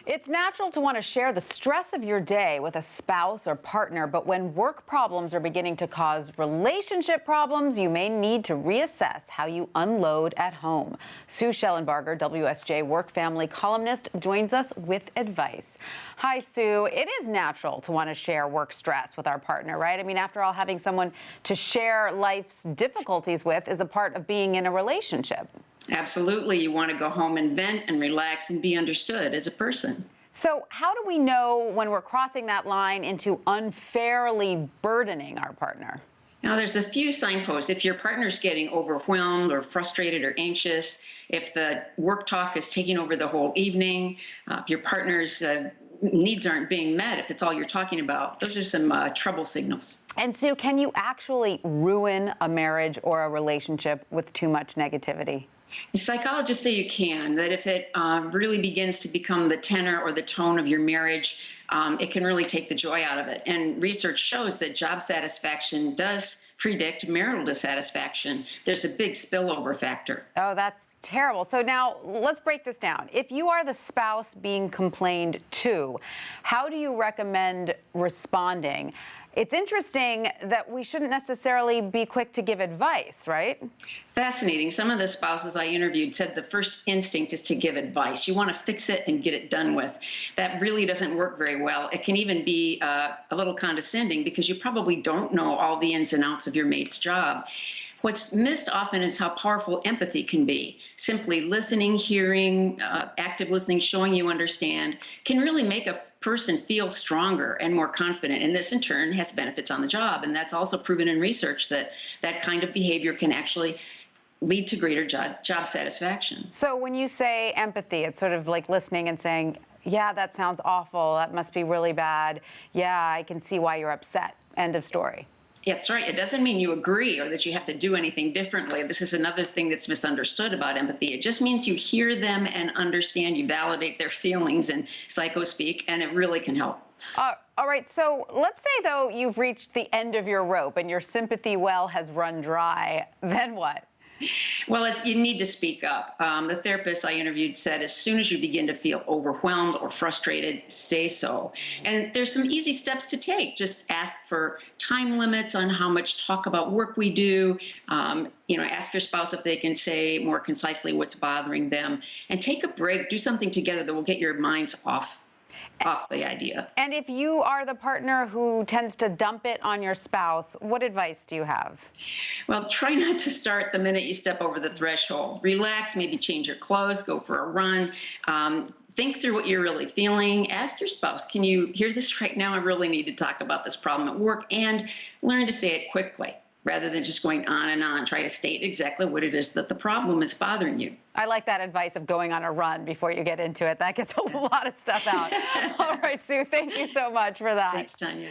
It's natural to want to share the stress of your day with a spouse or partner, but when work problems are beginning to cause relationship problems, you may need to reassess how you unload at home. Sue Shellenbarger, WSJ Work Family columnist, joins us with advice. Hi, Sue. It is natural to want to share work stress with our partner, right? I mean, after all, having someone to share life's difficulties with is a part of being in a relationship. Absolutely. You want to go home and vent and relax and be understood as a person. So how do we know when we're crossing that line into unfairly burdening our partner? Now, there's a few signposts. If your partner's getting overwhelmed or frustrated or anxious, if the work talk is taking over the whole evening, if your partner's needs aren't being met, if it's all you're talking about, those are some trouble signals. And Sue, can you actually ruin a marriage or a relationship with too much negativity? Psychologists say you can, that if it really begins to become the tenor or the tone of your marriage, it can really take the joy out of it. And research shows that job satisfaction does predict marital dissatisfaction. There's a big spillover factor. Oh, that's terrible. So now let's break this down. If you are the spouse being complained to, how do you recommend responding? It's interesting that we shouldn't necessarily be quick to give advice, right? Fascinating. Some of the spouses I interviewed said the first instinct is to give advice. You want to fix it and get it done with. That really doesn't work very well. It can even be a little condescending because you probably don't know all the ins and outs of your mate's job. What's missed often is how powerful empathy can be. Simply listening, hearing, active listening, showing you understand can really make a person feel stronger and more confident. And this in turn has benefits on the job. And that's also proven in research that that kind of behavior can actually lead to greater job satisfaction. So when you say empathy, it's sort of like listening and saying, yeah, that sounds awful. That must be really bad. Yeah, I can see why you're upset. End of story. Yeah, that's right. It doesn't mean you agree or that you have to do anything differently. This is another thing that's misunderstood about empathy. It just means you hear them and understand, you validate their feelings and psycho speak, and it really can help. All right. So let's say, though, you've reached the end of your rope and your sympathy well has run dry. Then what? Well, you need to speak up. The therapist I interviewed said as soon as you begin to feel overwhelmed or frustrated, say so. And there's some easy steps to take. Just ask for time limits on how much talk about work we do. Ask your spouse if they can say more concisely what's bothering them. And take a break. Do something together that will get your minds off the idea. And if you are the partner who tends to dump it on your spouse, what advice do you have? Well, try not to start the minute you step over the threshold. Relax, maybe change your clothes, go for a run. Think through what you're really feeling. Ask your spouse, can you hear this right now? I really need to talk about this problem at work, and learn to say it quickly rather than just going on and on. Try to state exactly what it is that the problem is bothering you. I like that advice of going on a run before you get into it. That gets a lot of stuff out. All right, Sue, thank you so much for that. Thanks, Tanya.